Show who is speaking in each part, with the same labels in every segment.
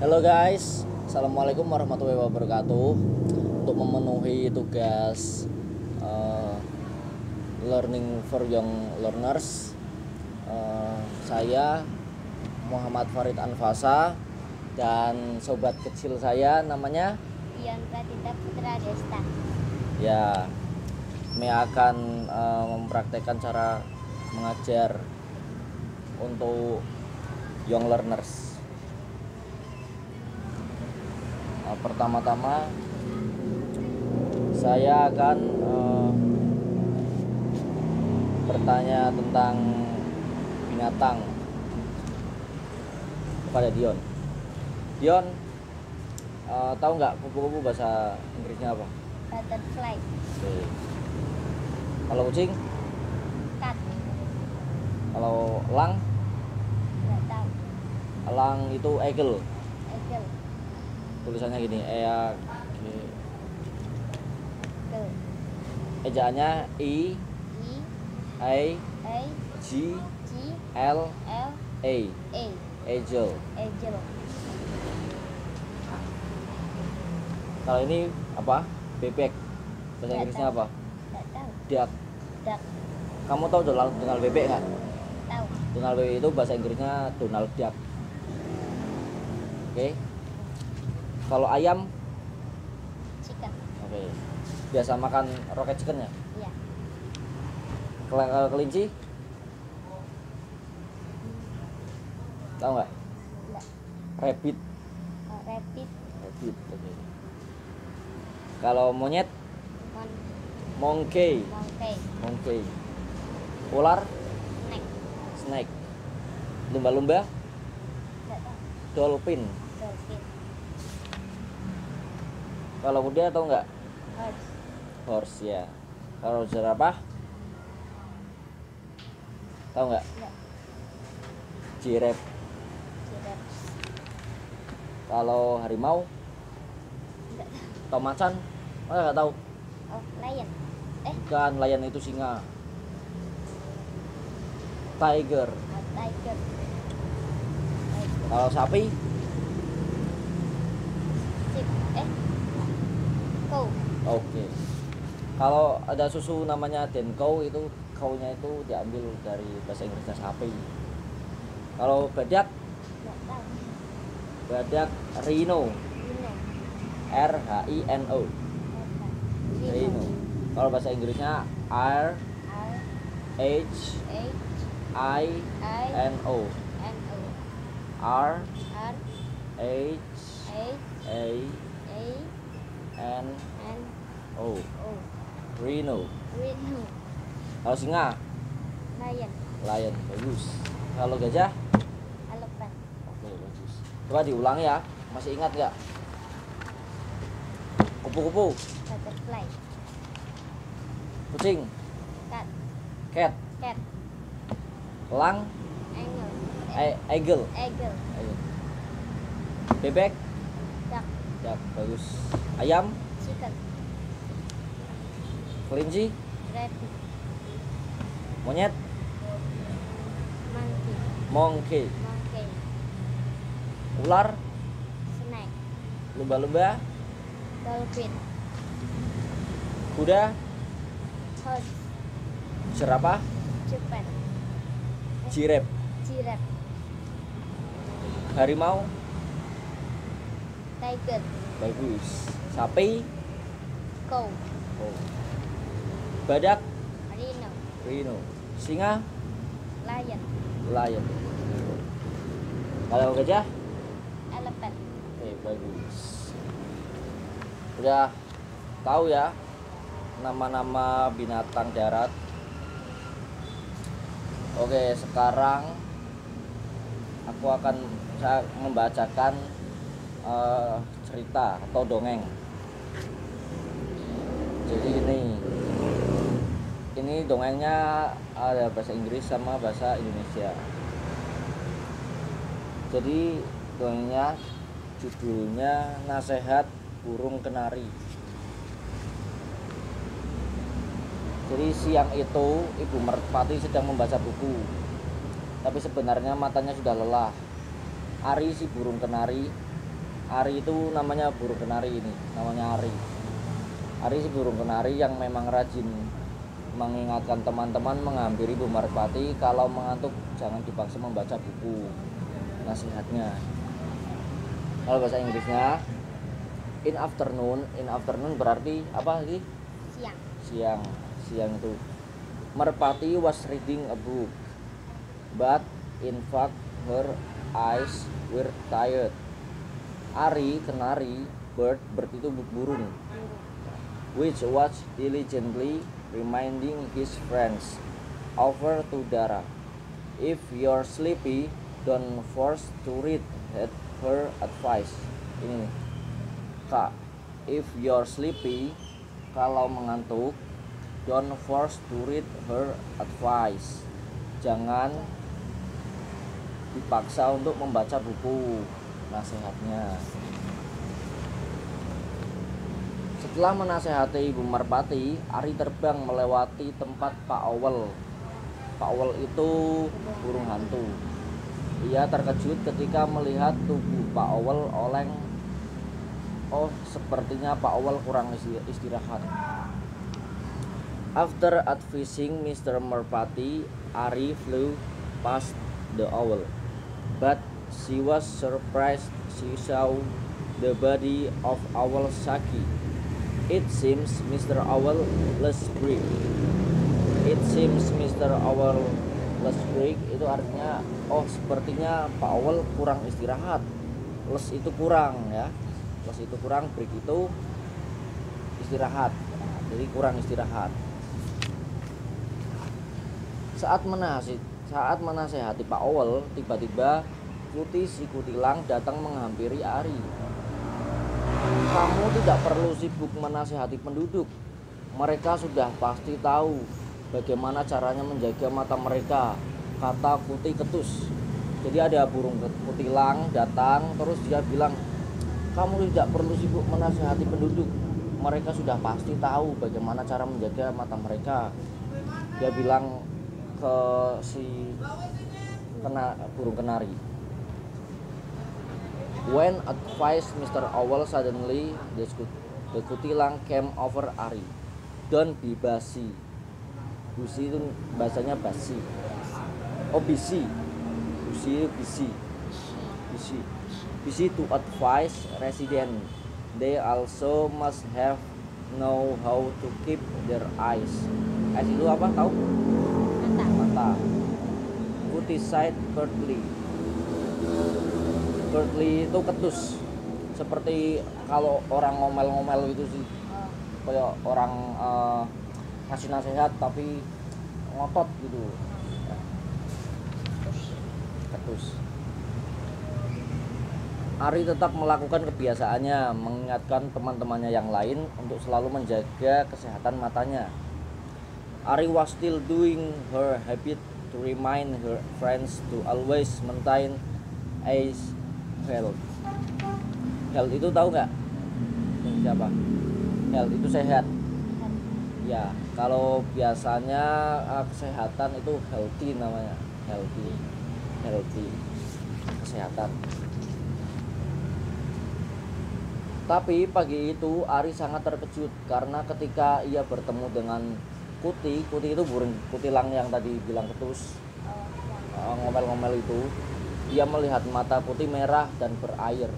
Speaker 1: Halo guys, assalamualaikum warahmatullahi wabarakatuh. Untuk memenuhi tugas learning for young learners, saya Muhammad Farid Anfasa dan sobat kecil saya namanya
Speaker 2: Dian Pratita Putra Desta.
Speaker 1: ya, kami akan mempraktekkan cara mengajar untuk young learners. Pertama-tama saya akan bertanya tentang binatang kepada Dion. Dion, tahu nggak kupu-kupu bahasa Inggrisnya apa?
Speaker 2: Butterfly.
Speaker 1: Oke. Kalau kucing?
Speaker 2: Cat.
Speaker 1: Kalau elang?
Speaker 2: Nggak tahu.
Speaker 1: Elang itu eagle.
Speaker 2: Eagle.
Speaker 1: Tulisannya gini,
Speaker 2: Go.
Speaker 1: ejaannya I
Speaker 2: E.
Speaker 1: A
Speaker 2: A.
Speaker 1: G
Speaker 2: G.
Speaker 1: L
Speaker 2: L.
Speaker 1: A,
Speaker 2: A.
Speaker 1: eagle.
Speaker 2: Eagle.
Speaker 1: Kalau ini apa? Bebek. Bahasa
Speaker 2: Nggak
Speaker 1: Inggrisnya
Speaker 2: tahu.
Speaker 1: apa?
Speaker 2: Nggak tahu.
Speaker 1: Duck.
Speaker 2: Duck.
Speaker 1: Kamu tahu Donald bebek nggak?
Speaker 2: Tahu.
Speaker 1: Donald bebek itu bahasa Inggrisnya Donald Duck. Oke. Kalau ayam,
Speaker 2: Chicken.
Speaker 1: oke. Biasa makan rocket chicken ya?
Speaker 2: Iya.
Speaker 1: Kelinci? Tahu nggak?
Speaker 2: Nggak.
Speaker 1: Rabbit.
Speaker 2: Rabbit.
Speaker 1: Rabbit. Oke. Kalau monyet,
Speaker 2: Mon.
Speaker 1: monkey.
Speaker 2: Monkey.
Speaker 1: Monkey. Ular,
Speaker 2: Snake.
Speaker 1: snake. Lumba-lumba,
Speaker 2: Nggak tahu.
Speaker 1: dolphin.
Speaker 2: Dolphin.
Speaker 1: Kalau kuda tahu nggak?
Speaker 2: Horse.
Speaker 1: Horse ya. Kalau jerapah, tahu nggak?
Speaker 2: Nggak.
Speaker 1: Giraffe.
Speaker 2: Giraffe.
Speaker 1: Kalau harimau,
Speaker 2: Nggak tahu.
Speaker 1: tahu macan? Masa nggak tahu?
Speaker 2: Oh, lion.
Speaker 1: Bukan, lion itu singa. Tiger.
Speaker 2: Oh, tiger. Tiger.
Speaker 1: Kalau sapi,
Speaker 2: Sheep. Cow.
Speaker 1: oke. Kalau ada susu namanya den cow, itu cow-nya itu diambil dari bahasa Inggrisnya sapi. Kalau badak,
Speaker 2: Nggak tahu.
Speaker 1: badak rhino.
Speaker 2: Rhino.
Speaker 1: R H I N O. Rhino. Kalau bahasa Inggrisnya R
Speaker 2: R.
Speaker 1: H
Speaker 2: H.
Speaker 1: I
Speaker 2: I.
Speaker 1: N O.
Speaker 2: N. O.
Speaker 1: R
Speaker 2: R.
Speaker 1: H
Speaker 2: H.
Speaker 1: A
Speaker 2: A.
Speaker 1: N
Speaker 2: N.
Speaker 1: O.
Speaker 2: O.
Speaker 1: Rhino.
Speaker 2: Rhino.
Speaker 1: Kalau singa,
Speaker 2: Lion.
Speaker 1: lion. Bagus. Kalau gajah,
Speaker 2: Elephant.
Speaker 1: oke, bagus. Coba diulangi ya. Masih ingat nggak? Kupu-kupu,
Speaker 2: Butterfly.
Speaker 1: kucing,
Speaker 2: Cat.
Speaker 1: cat,
Speaker 2: Cat.
Speaker 1: elang,
Speaker 2: Eagle.
Speaker 1: eagle.
Speaker 2: Eagle.
Speaker 1: Eagle. Bebek,
Speaker 2: Duck.
Speaker 1: ya bagus. Ayam,
Speaker 2: Chicken.
Speaker 1: kelinci,
Speaker 2: Rabbit.
Speaker 1: monyet,
Speaker 2: Monkey.
Speaker 1: monkey,
Speaker 2: Monkey.
Speaker 1: ular,
Speaker 2: Snake.
Speaker 1: lumba-lumba,
Speaker 2: Dolphin.
Speaker 1: kuda,
Speaker 2: Horse.
Speaker 1: jerapah,
Speaker 2: Chicken.
Speaker 1: giraffe,
Speaker 2: Giraffe.
Speaker 1: harimau,
Speaker 2: Tiger.
Speaker 1: bagus. Sapi,
Speaker 2: Cow.
Speaker 1: oh. Badak,
Speaker 2: Rhino.
Speaker 1: rhino. Singa,
Speaker 2: Lion.
Speaker 1: lion. Kalau gajah,
Speaker 2: Elephant.
Speaker 1: bagus. Udah tahu ya nama-nama binatang darat. Oke, sekarang saya membacakan cerita atau dongeng. Jadi ini dongengnya ada bahasa Inggris sama bahasa Indonesia. Jadi dongengnya judulnya Nasihat Burung Kenari. Jadi siang itu Ibu Merpati sedang membaca buku, tapi sebenarnya matanya sudah lelah. Ari si burung kenari Ari itu namanya burung kenari ini, namanya Ari. Ari sih burung kenari yang memang rajin mengingatkan teman-teman menghampiri Bu Merpati kalau mengantuk jangan dipaksa membaca buku. Nasihatnya. Kalau bahasa Inggrisnya in afternoon berarti apa sih?
Speaker 2: Siang.
Speaker 1: Siang itu. Merpati was reading a book, but in fact her eyes were tired. Ari, kenari, bird itu burung, which was diligently reminding his friends, over to Dara. If you're sleepy, don't force to read her advice. Ini Kak, if you're sleepy, kalau mengantuk, don't force to read her advice. Jangan dipaksa untuk membaca buku nasihatnya. Setelah menasehati Ibu Merpati, Ari terbang melewati tempat Pak Owel. Pak Owel itu burung hantu. Ia terkejut ketika melihat tubuh Pak Owel oleng. Oh, sepertinya Pak Owel kurang istirahat. After advising Mr. Merpati, Ari flew past the owl. But she was surprised she saw the body of Owl Saki. It seems Mr. Owl less break. It seems Mr. Owl less break itu artinya oh sepertinya Pak Owl kurang istirahat. Less itu kurang ya. Less itu kurang, break itu istirahat. Jadi kurang istirahat. Saat menasehati Pak Owl, tiba-tiba Kuti si kutilang datang menghampiri Ari. Kamu tidak perlu sibuk menasehati penduduk. Mereka sudah pasti tahu bagaimana caranya menjaga mata mereka, kata Kuti ketus. Jadi ada burung kutilang datang terus dia bilang, kamu tidak perlu sibuk menasehati penduduk. Mereka sudah pasti tahu bagaimana cara menjaga mata mereka. Dia bilang ke si burung kenari. When advised Mr. Owl suddenly the kutilang came over Ari. Don't be basi. Busi itu bahasanya basi. Oh bisi. Busi bisi. Bisi to advise resident. They also must have know how to keep their eyes. Eyes itu apa? Tahu? Mata. Kuti said curtly. Curtly itu ketus. Seperti kalau orang ngomel-ngomel gitu sih. Kayak orang ngasih nasihat tapi ngotot gitu. Ketus. Ari tetap melakukan kebiasaannya, mengingatkan teman-temannya yang lain untuk selalu menjaga kesehatan matanya. Ari was still doing her habit to remind her friends to always maintain eyes health. Health itu tahu nggak? Siapa? Health itu sehat. Ya, kalau biasanya kesehatan itu healthy namanya. Healthy. Kesehatan. Tapi pagi itu Ari sangat terkejut karena ketika ia bertemu dengan Kuti itu burung kutilang yang tadi bilang ketus, ngomel-ngomel itu, ia melihat mata Kuti merah dan berair.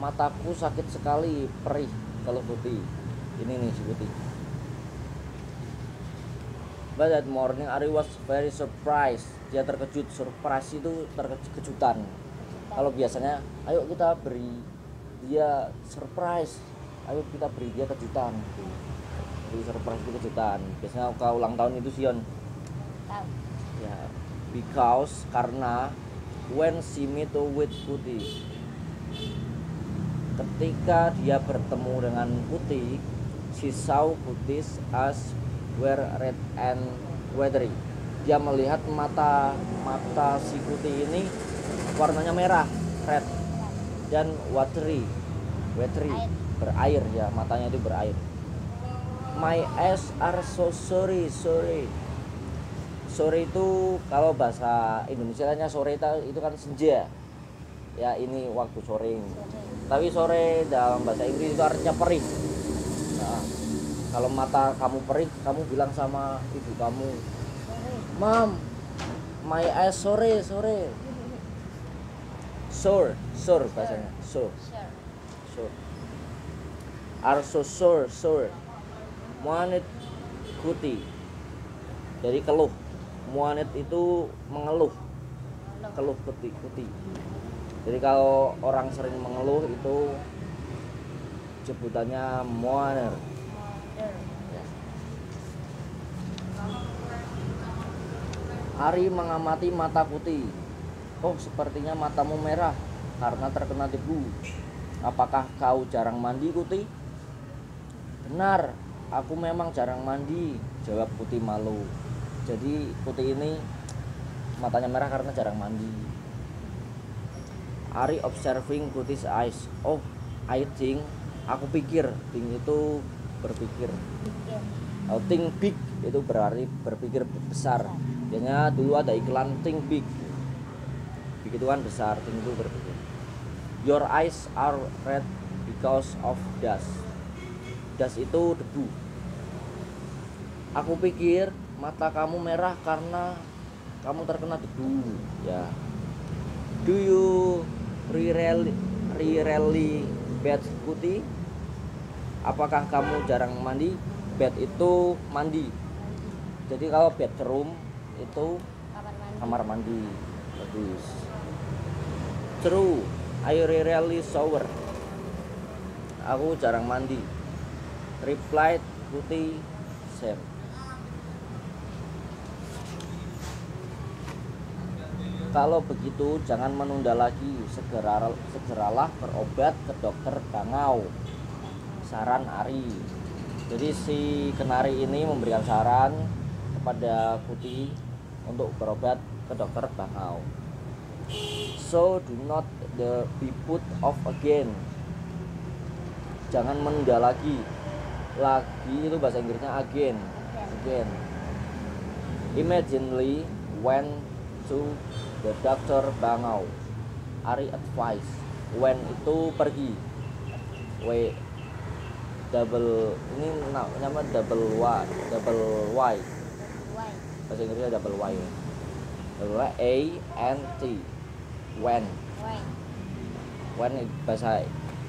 Speaker 1: Mataku sakit sekali, perih, kalau Kuti. Ini nih si Kuti. But that morning Ari was very surprised. Dia terkejut. Surprise itu kejutan. Kalau biasanya, ayo kita beri dia surprise, ayo kita beri dia kejutan. Jadi surprise itu kejutan. Biasanya kalau ulang tahun itu Sion.
Speaker 2: Tahu.
Speaker 1: Ya, because karena when she met with Kuti, ketika dia bertemu dengan Kuti, she saw Kuti's eyes were red and watery. Dia melihat mata si Kuti ini warnanya merah, red, dan watery, berair ya, matanya itu berair. My eyes are so sorry. Sore itu kalau bahasa Indonesianya sore itu kan senja. Ya ini waktu sore. Tapi sore dalam bahasa Inggris itu artinya perih. Nah, kalau mata kamu perih, kamu bilang sama ibu kamu, "Mom, my eyes sore." Sore bahasanya. Sore. Are so sore. Muanit kuti. Dari keluh. Muanit itu mengeluh. Keluh kuti. Jadi kalau orang sering mengeluh itu sebutannya muaner. Ari mengamati mata kuti. Oh, sepertinya matamu merah karena terkena debu. Apakah kau jarang mandi, kuti? Benar, aku memang jarang mandi, jawab kuti malu. Jadi kuti ini matanya merah karena jarang mandi. Ari observing Kuti's eyes. Oh, I think, aku pikir. Think itu berpikir. Think big itu berarti berpikir besar. Biasanya dulu ada iklan think big. Big itu kan besar, think itu berpikir. Your eyes are red because of dust. Dust itu debu. Aku pikir mata kamu merah karena kamu terkena debu. Ya. Do you really bathe, Kuti? Apakah kamu jarang mandi? Bath itu mandi. Jadi kalau bathroom itu kamar mandi. Bagus. True, I rarely shower. Aku jarang mandi. Replied Kuti Sam. Kalau begitu jangan menunda lagi, segeralah berobat ke dokter Bangau. Saran Ari. Jadi si kenari ini memberikan saran kepada Kuti untuk berobat ke dokter Bangau. So do not be put off again. Jangan menunda lagi. Lagi itu bahasa Inggrisnya again. Immediately went to the doctor Bangau. Ari advice. When itu pergi. Double ini nama double Y. Bahasa Inggrisnya double Y. A N T. When bahasa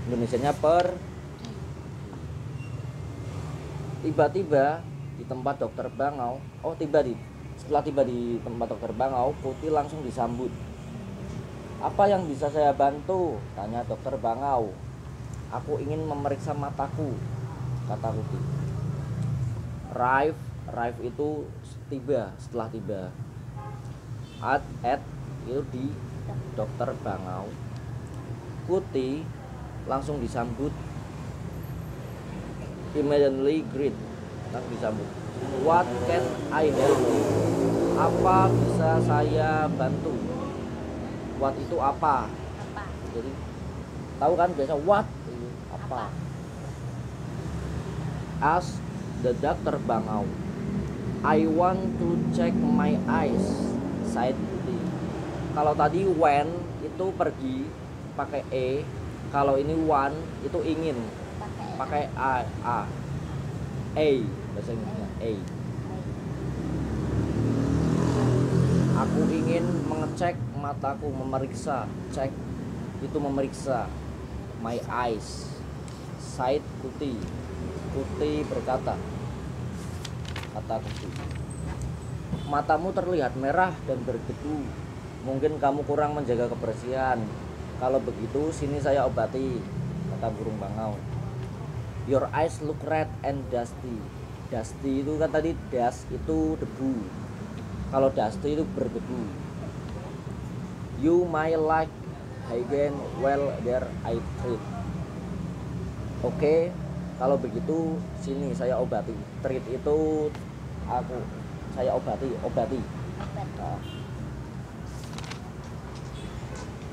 Speaker 1: Indonesianya per. Tiba-tiba di tempat dokter Bangau. Setelah tiba di tempat dokter Bangau, Kuti langsung disambut. Apa yang bisa saya bantu? Tanya dokter Bangau. Aku ingin memeriksa mataku, kata Kuti. Arrive itu setelah tiba. At itu di dokter Bangau. Kuti langsung disambut. Immediately greet. Langsung disambut. What can I help you? Apa bisa saya bantu? What itu apa? Jadi tahu kan biasa what itu apa? Ask the doctor Bangau. I want to check my eyes, said Kuti. Kalau tadi when itu pergi pakai e, kalau ini want itu ingin pakai a bahasa Inggrisnya a. Aku ingin mengecek mataku, memeriksa. Cek itu memeriksa. My eyes, said Kuti. Kuti berkata, kata Kuti, matamu terlihat merah dan berdebu. Mungkin kamu kurang menjaga kebersihan. Kalau begitu sini saya obati, kata burung Bangau. Your eyes look red and dusty. Dusty itu kan tadi dust itu debu. Kalau dusty itu berdebu. You may like hygiene well there I treat. Oke, kalau begitu sini saya obati. Treat itu saya obati. Nah.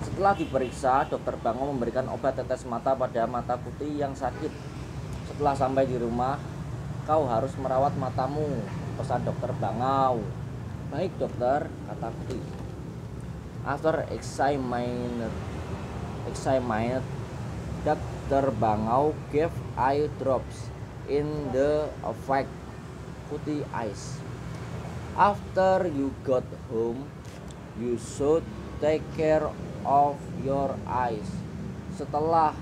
Speaker 1: Setelah diperiksa, dokter Bangau memberikan obat tetes mata pada mata Kuti yang sakit. Setelah sampai di rumah, kau harus merawat matamu, pesan dokter Bangau. Baik dokter, kata Kuti. After examined Dr. Bangau gave eye drops in the affect putih eyes. After you got home, you should take care of your eyes. Setelah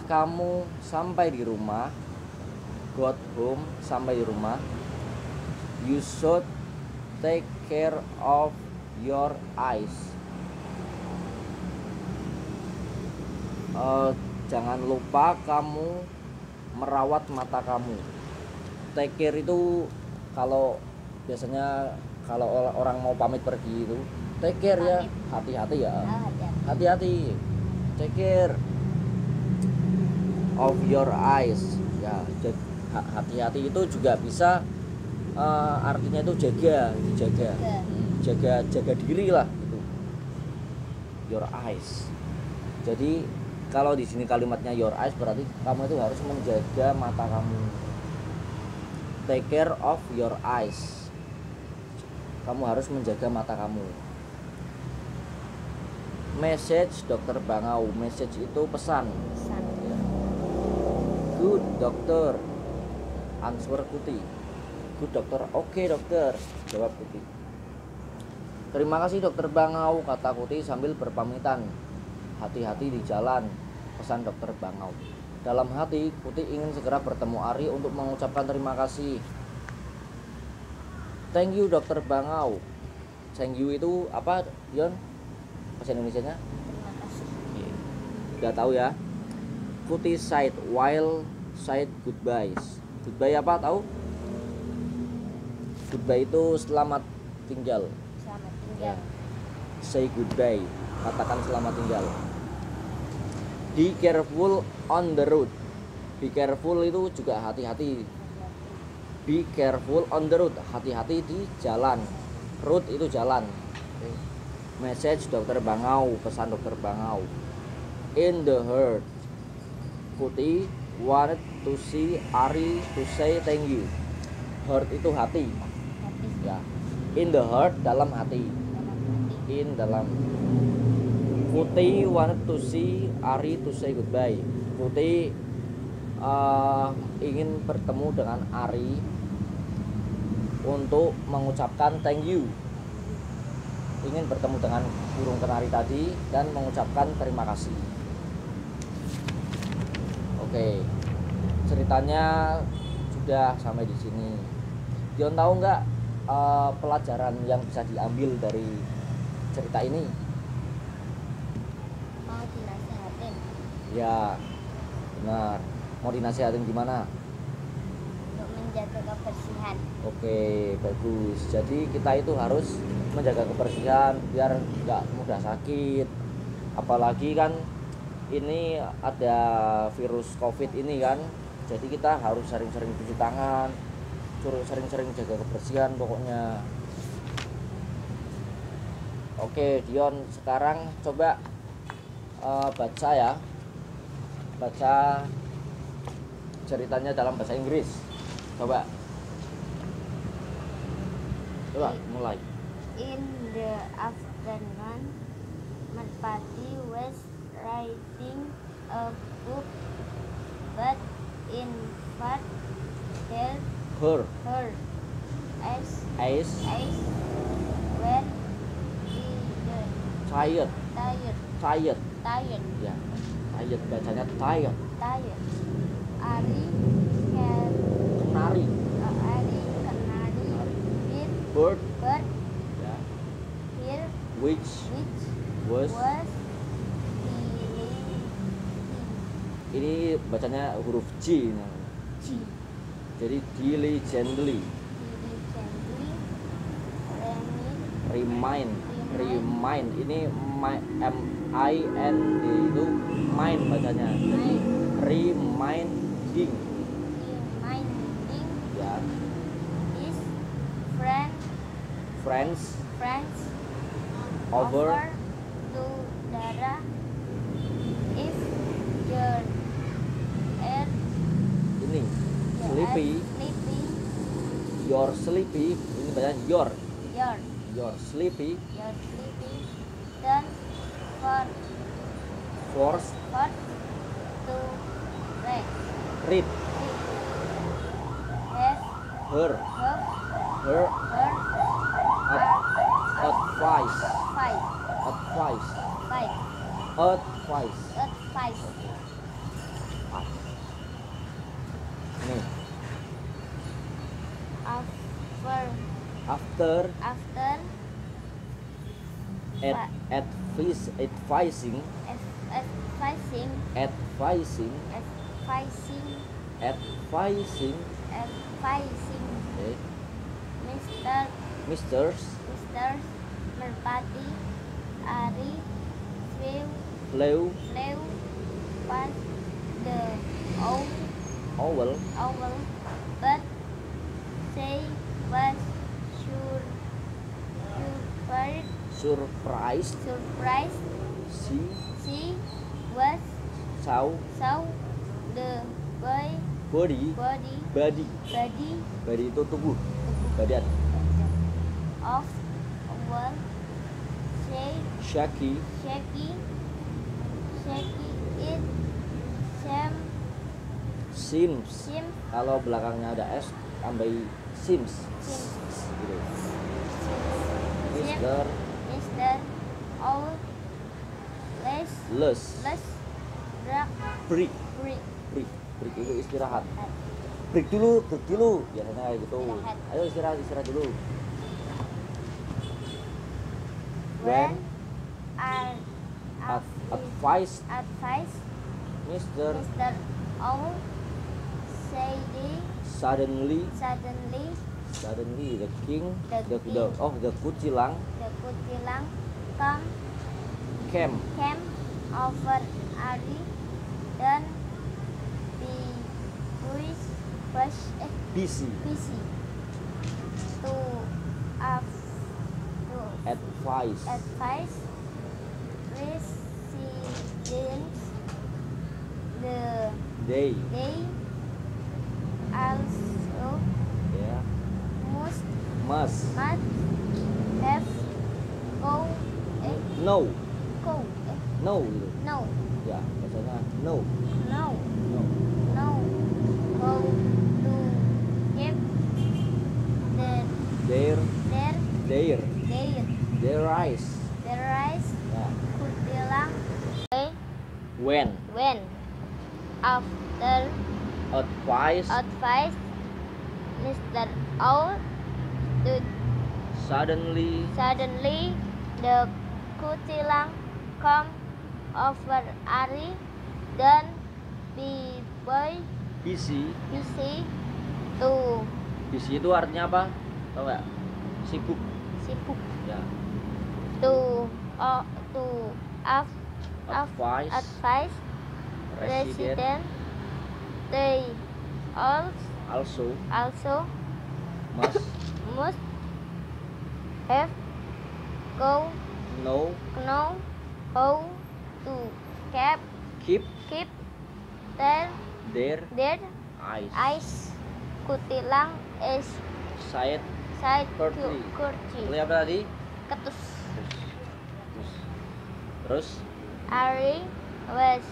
Speaker 1: kamu sampai di rumah, got home, sampai di rumah, you should take care of your eyes. Jangan lupa kamu merawat mata kamu. Take care itu kalau biasanya kalau orang mau pamit pergi itu take care ya, hati-hati ya, hati-hati, take care of your eyes ya. Hati-hati itu juga bisa artinya itu jaga diri lah gitu. Your eyes. Jadi kalau di sini kalimatnya your eyes berarti kamu itu harus menjaga mata kamu. Take care of your eyes. Kamu harus menjaga mata kamu. Message Dr. Bangau. Message itu pesan. Ya. Good doctor. Answer Kuti. Good dokter. Oke dokter, jawab Kuti. Terima kasih Dokter Bangau, kata Kuti sambil berpamitan. Hati-hati di jalan, pesan Dokter Bangau. Dalam hati, Kuti ingin segera bertemu Ari untuk mengucapkan terima kasih. Thank you Dokter Bangau. Thank you itu apa, Dion? Bahasa Indonesianya?
Speaker 2: Terima kasih.
Speaker 1: Udah tahu ya. Kuti said while said goodbyes. Goodbye apa tahu? Goodbye itu selamat tinggal.
Speaker 2: Selamat tinggal.
Speaker 1: Say goodbye. Katakan selamat tinggal. Be careful on the road. Be careful itu juga hati-hati. Be careful on the road. Hati-hati di jalan. Road itu jalan. Message Dokter Bangau. Pesan Dokter Bangau. In the heart. Kuti wanted to see Ari to say thank you. Heart itu hati. Ya. In the heart, dalam hati. In dalam. Kuti wanted to see Ari to say goodbye. Kuti ingin bertemu dengan Ari untuk mengucapkan thank you. Ingin bertemu dengan burung kenari tadi dan mengucapkan terima kasih. Oke, ceritanya sudah sampai di sini. Dion tahu nggak pelajaran yang bisa diambil dari cerita ini?
Speaker 2: Mau dinasihatin.
Speaker 1: Ya, benar. Mau dinasihatin gimana?
Speaker 2: Untuk menjaga kebersihan.
Speaker 1: Oke, bagus. Jadi kita itu harus menjaga kebersihan biar nggak mudah sakit. Apalagi kan ini ada virus COVID ini kan. Jadi kita harus sering-sering cuci tangan, sering-sering jaga kebersihan pokoknya. Oke, Dion sekarang coba baca ya. Baca ceritanya dalam bahasa Inggris. Coba mulai.
Speaker 2: In the afternoon, Merpati was writing a book, but in fact her eyes were
Speaker 1: tired. Ya, tired bacanya tired.
Speaker 2: Ari
Speaker 1: Kenari.
Speaker 2: with
Speaker 1: Bird. Ya.
Speaker 2: here
Speaker 1: Which was. Ini bacanya huruf J. Jadi diligently. Remind. Ini M-I-N-D itu mind bacanya. Jadi reminding. Ya.
Speaker 2: His
Speaker 1: Friends
Speaker 2: over to Dara if your
Speaker 1: ini sleepy. You're sleepy. Ini bacanya you're sleepy.
Speaker 2: Then
Speaker 1: forced
Speaker 2: to read.
Speaker 1: read
Speaker 2: Have
Speaker 1: her
Speaker 2: her
Speaker 1: advice
Speaker 2: five
Speaker 1: advice
Speaker 2: five
Speaker 1: advice
Speaker 2: advice.
Speaker 1: nih
Speaker 2: After
Speaker 1: after
Speaker 2: Fa-
Speaker 1: advising
Speaker 2: advising
Speaker 1: advising
Speaker 2: advising
Speaker 1: advising
Speaker 2: advising
Speaker 1: okay.
Speaker 2: Mr.
Speaker 1: Mr.
Speaker 2: Merpati Ari
Speaker 1: Flew
Speaker 2: flew past the owl, but they was
Speaker 1: surprised
Speaker 2: surprised. She was
Speaker 1: saw
Speaker 2: saw the
Speaker 1: body
Speaker 2: body
Speaker 1: itu tubuh badan
Speaker 2: of our
Speaker 1: shaky
Speaker 2: shaky it
Speaker 1: seems
Speaker 2: seems
Speaker 1: kalau belakangnya ada s tambahi seems gitu. Mr.
Speaker 2: All less
Speaker 1: break itu istirahat. Break dulu biasanya kayak gitu.
Speaker 2: Istirahat.
Speaker 1: Ayo istirahat dulu.
Speaker 2: when
Speaker 1: Advice
Speaker 2: Mr. Owl said
Speaker 1: suddenly
Speaker 2: suddenly
Speaker 1: the king
Speaker 2: The king.
Speaker 1: the kutilang
Speaker 2: the kutilang
Speaker 1: came
Speaker 2: over Ari dan the boys was
Speaker 1: busy
Speaker 2: busy to
Speaker 1: advice
Speaker 2: residents.
Speaker 1: they
Speaker 2: Also
Speaker 1: yeah
Speaker 2: must have
Speaker 1: no
Speaker 2: go
Speaker 1: gitu.
Speaker 2: no
Speaker 1: Ya biasanya no
Speaker 2: go to keep
Speaker 1: their eyes ya.
Speaker 2: kutilang
Speaker 1: when
Speaker 2: after
Speaker 1: advice
Speaker 2: advice Mr. Owl stood
Speaker 1: suddenly
Speaker 2: suddenly the kutilang come over Ari dan the boy
Speaker 1: busy
Speaker 2: to
Speaker 1: itu artinya apa tau nggak sibuk
Speaker 2: sibuk
Speaker 1: ya
Speaker 2: to
Speaker 1: advice
Speaker 2: advise
Speaker 1: resident
Speaker 2: resident. They
Speaker 1: also
Speaker 2: must have know how to
Speaker 1: keep
Speaker 2: keep
Speaker 1: their
Speaker 2: their
Speaker 1: eyes
Speaker 2: eyes kutilang is
Speaker 1: side
Speaker 2: curly
Speaker 1: Boleh apa tadi
Speaker 2: ketus.
Speaker 1: terus
Speaker 2: Ari was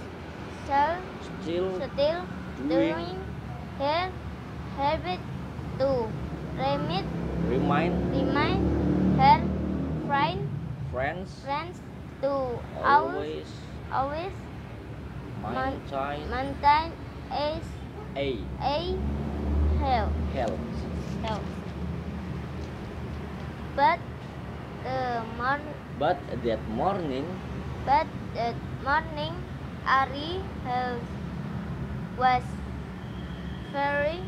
Speaker 1: still
Speaker 2: still doing her habit to remind her
Speaker 1: friends
Speaker 2: friends to
Speaker 1: always
Speaker 2: always
Speaker 1: maintain
Speaker 2: maintain
Speaker 1: a
Speaker 2: health. But
Speaker 1: that morning
Speaker 2: Ari was very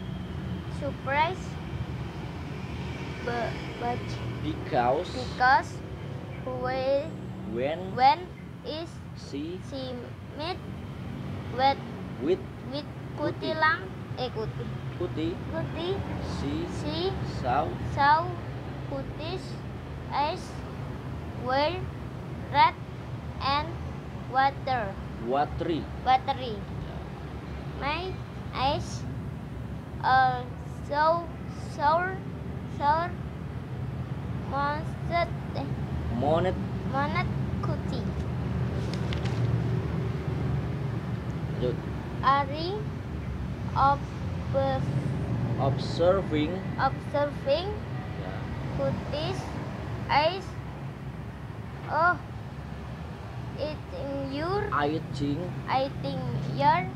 Speaker 2: surprised but
Speaker 1: because
Speaker 2: when is
Speaker 1: she
Speaker 2: she met
Speaker 1: with
Speaker 2: kutilang
Speaker 1: Kuti
Speaker 2: she
Speaker 1: saw
Speaker 2: kutis eyes were red and watery. My eyes are so sore monet kuti.
Speaker 1: Lanjut.
Speaker 2: Ari
Speaker 1: Observing.
Speaker 2: observing
Speaker 1: Ya.
Speaker 2: Kutis eyes. Oh, eating your
Speaker 1: I think
Speaker 2: eating your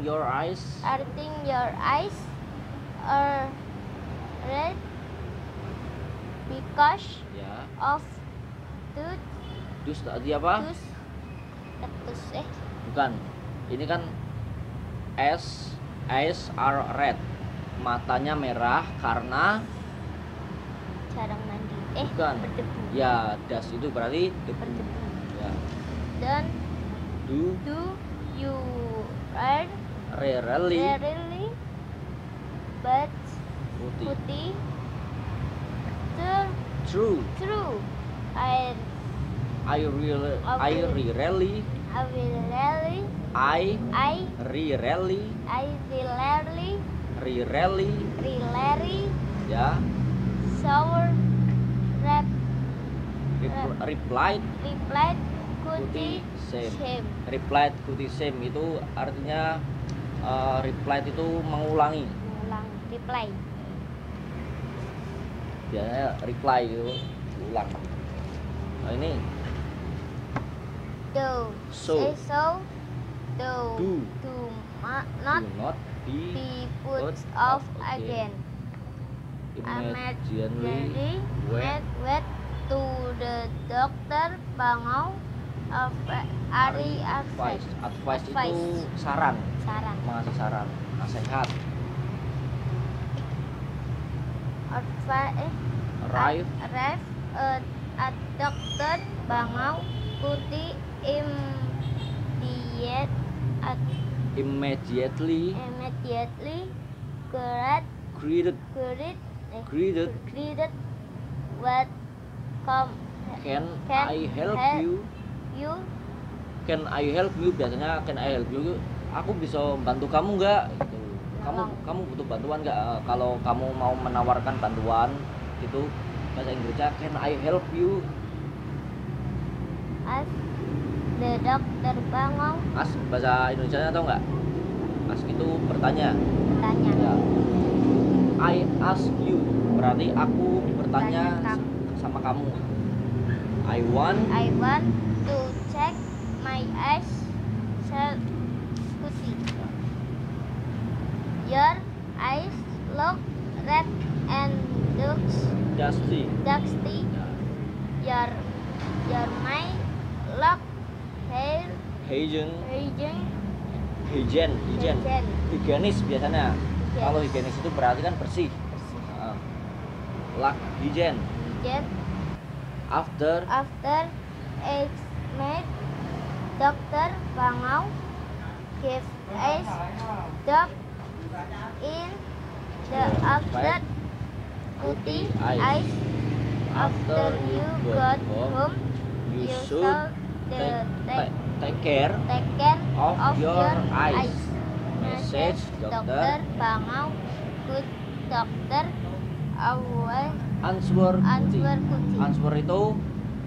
Speaker 1: your eyes
Speaker 2: eating your eyes are red because
Speaker 1: ya.
Speaker 2: of tooth
Speaker 1: Terus tadi apa?
Speaker 2: ketus
Speaker 1: Bukan. Ini kan eyes are red. Matanya merah karena
Speaker 2: jarang mandi
Speaker 1: bukan.
Speaker 2: berdebu
Speaker 1: Ya, das itu berarti debu.
Speaker 2: berdebu.
Speaker 1: Ya.
Speaker 2: Dan
Speaker 1: Do
Speaker 2: you are
Speaker 1: rarely
Speaker 2: really but
Speaker 1: putih.
Speaker 2: putih
Speaker 1: True.
Speaker 2: true
Speaker 1: I really
Speaker 2: I
Speaker 1: rarely
Speaker 2: really
Speaker 1: I
Speaker 2: I
Speaker 1: rarely
Speaker 2: really
Speaker 1: ya.
Speaker 2: sour
Speaker 1: Replied
Speaker 2: replied
Speaker 1: Kuti
Speaker 2: kuti
Speaker 1: same. Replied kuti same itu artinya replied itu mengulangi.
Speaker 2: ulang reply
Speaker 1: Biasanya reply itu ulang. Nah, ini
Speaker 2: do
Speaker 1: So. Do
Speaker 2: not
Speaker 1: not
Speaker 2: be put
Speaker 1: put
Speaker 2: off
Speaker 1: off
Speaker 2: again.
Speaker 1: Immediately
Speaker 2: Went to the doctor Bangau Ari
Speaker 1: advice. Advice itu
Speaker 2: Advice.
Speaker 1: saran,
Speaker 2: saran
Speaker 1: mengasih saran, nasihat. Arrive
Speaker 2: arrive at doctor Bangau Kuti
Speaker 1: immediately
Speaker 2: greeted
Speaker 1: greeted
Speaker 2: what come
Speaker 1: can
Speaker 2: Can
Speaker 1: I help
Speaker 2: help
Speaker 1: you?
Speaker 2: you
Speaker 1: Can I help you? Biasanya can I help you? Aku bisa bantu kamu nggak? Gitu.
Speaker 2: Nolong.
Speaker 1: Kamu butuh bantuan nggak? Kalau kamu mau menawarkan bantuan, gitu bahasa Inggrisnya can I help you?
Speaker 2: ask the doctor Bangau
Speaker 1: Ask bahasa Indonesianya tahu nggak? Ask itu bertanya.
Speaker 2: tanya
Speaker 1: Ya. I ask you berarti aku bertanya
Speaker 2: Tanya
Speaker 1: sama kamu. I want
Speaker 2: I want to check my eyes self Kuti. Your eyes look red and
Speaker 1: dusty.
Speaker 2: dusty.
Speaker 1: Ya.
Speaker 2: Your my look hair
Speaker 1: Hygiene,
Speaker 2: raging
Speaker 1: higienis biasanya. Kalau higienis itu berarti kan bersih. Lack hygiene. After
Speaker 2: examined Dr. Bangau gave us drop in the after Kuti eyes. After you got home,
Speaker 1: you
Speaker 2: you
Speaker 1: should
Speaker 2: should
Speaker 1: take care
Speaker 2: take care
Speaker 1: of
Speaker 2: of
Speaker 1: your
Speaker 2: your
Speaker 1: eyes.
Speaker 2: eyes.
Speaker 1: Message
Speaker 2: Dr.
Speaker 1: dokter.
Speaker 2: Bangau, good doctor, awal
Speaker 1: Answer
Speaker 2: Kuti.
Speaker 1: Answer itu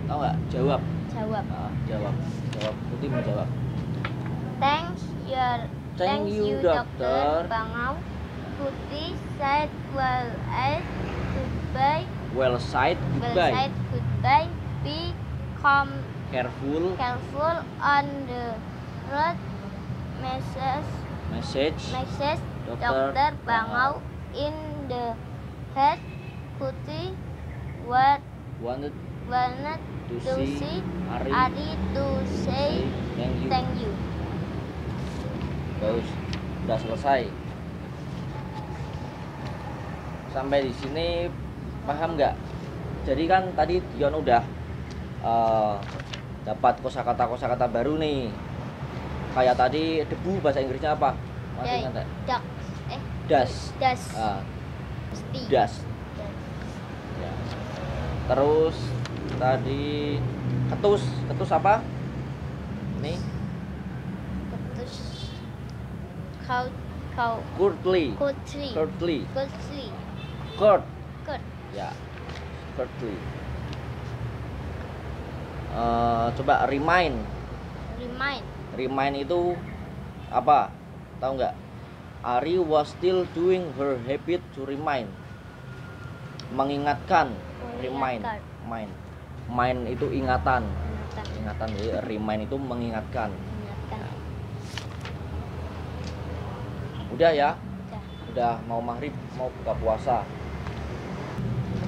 Speaker 1: tahu nggak? Jawab.
Speaker 2: Jawab.
Speaker 1: Jawab. Kuti menjawab.
Speaker 2: Thank you,
Speaker 1: dokter.
Speaker 2: Bangau. Kuti said goodbye. Be
Speaker 1: Careful.
Speaker 2: on the road. Message Dr. Bangau in the head. Kuti
Speaker 1: Wanted
Speaker 2: to see
Speaker 1: Ari
Speaker 2: to say thank you.
Speaker 1: Bagus, udah selesai. Sampai di sini paham nggak? Jadi kan tadi Dion udah dapat kosakata baru nih. Kayak tadi debu bahasa Inggrisnya apa? Masih ingat nggak? Dust. Dust. Ya. Terus tadi ketus apa? Nih.
Speaker 2: Ketus.
Speaker 1: Curtly. Curt. Ya. Curtly. Coba remind itu Apa? Tahu nggak? Ari was still doing her habit to remind. Mengingatkan. Remind. Mind itu ingatan. Jadi remind itu mengingatkan. Udah ya? Udah mau maghrib, mau buka puasa.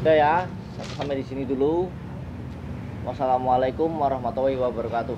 Speaker 1: Udah ya, sampai di sini dulu. Wassalamualaikum warahmatullahi wabarakatuh.